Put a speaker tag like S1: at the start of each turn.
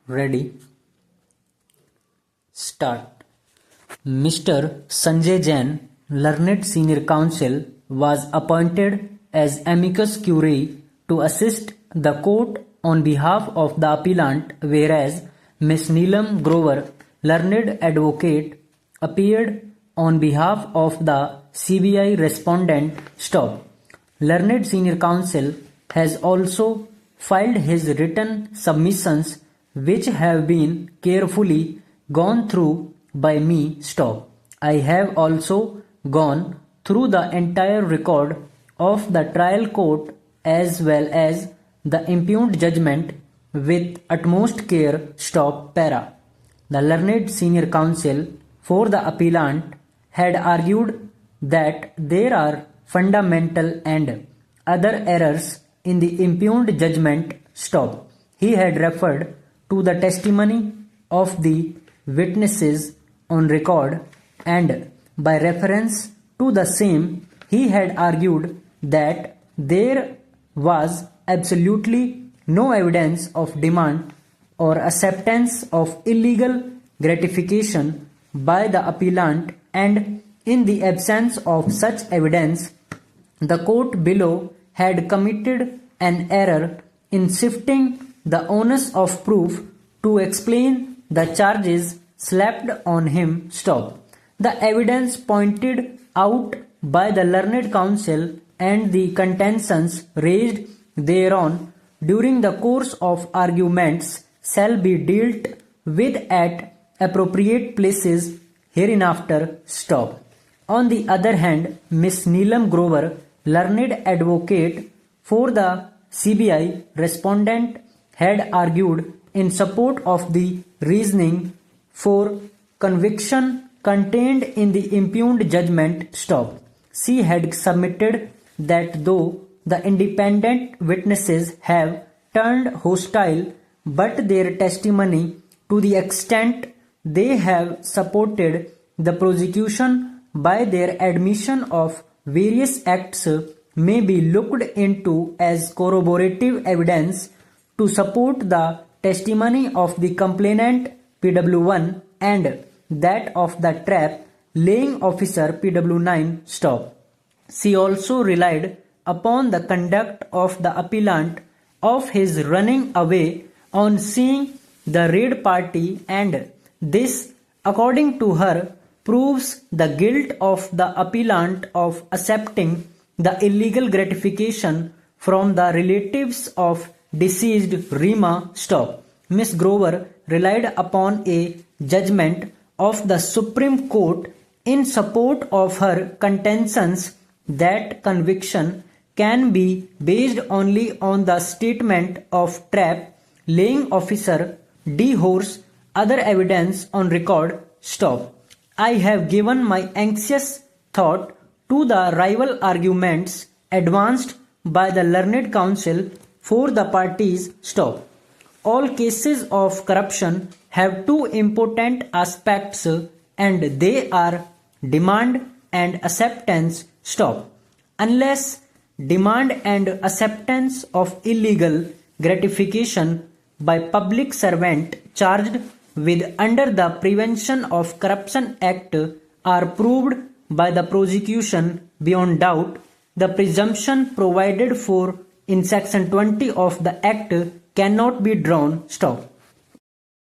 S1: Ready? Start. Mr. Sanjay Jain, Learned Senior Counsel, was appointed as amicus curiae to assist the court on behalf of the appellant, whereas Miss Neelam Grover, Learned Advocate, appeared on behalf of the CBI respondent. Stop. Learned Senior Counsel has also filed his written submissions, which have been carefully gone through by me. Stop. I have also gone through the entire record of the trial court as well as the impugned judgment with utmost care. Stop. Para. The Learned Senior Counsel for the appellant had argued that there are fundamental and other errors in the impugned judgment. Stop. He had referred to the testimony of the witnesses on record, and by reference to the same, he had argued that there was absolutely no evidence of demand or acceptance of illegal gratification by the appellant, and in the absence of such evidence, the court below had committed an error in shifting the onus of proof to explain the charges slapped on him. Stop. The evidence pointed out by the Learned Counsel and the contentions raised thereon during the course of arguments shall be dealt with at appropriate places hereinafter. Stop. On the other hand, Miss Neelam Grover, Learned Advocate for the CBI respondent, had argued in support of the reasoning for conviction contained in the impugned judgment. Stop. She had submitted that though the independent witnesses have turned hostile, but their testimony, to the extent they have supported the prosecution by their admission of various acts, may be looked into as corroborative evidence to support the testimony of the complainant PW1 and that of the trap laying officer PW9. Stop. She also relied upon the conduct of the appellant of his running away on seeing the raid party, and this, according to her, proves the guilt of the appellant of accepting the illegal gratification from the relatives of deceased Rima. Stop. Miss Grover relied upon a judgment of the Supreme Court in support of her contentions that conviction can be based only on the statement of trap laying officer D. Horse, other evidence on record. Stop. I have given my anxious thought to the rival arguments advanced by the Learned Counsel for the parties. Stop. All cases of corruption have two important aspects, and they are demand and acceptance. Stop. Unless demand and acceptance of illegal gratification by public servant charged with under the Prevention of Corruption Act are proved by the prosecution beyond doubt, the presumption provided for in section 20 of the Act cannot be drawn. Stop.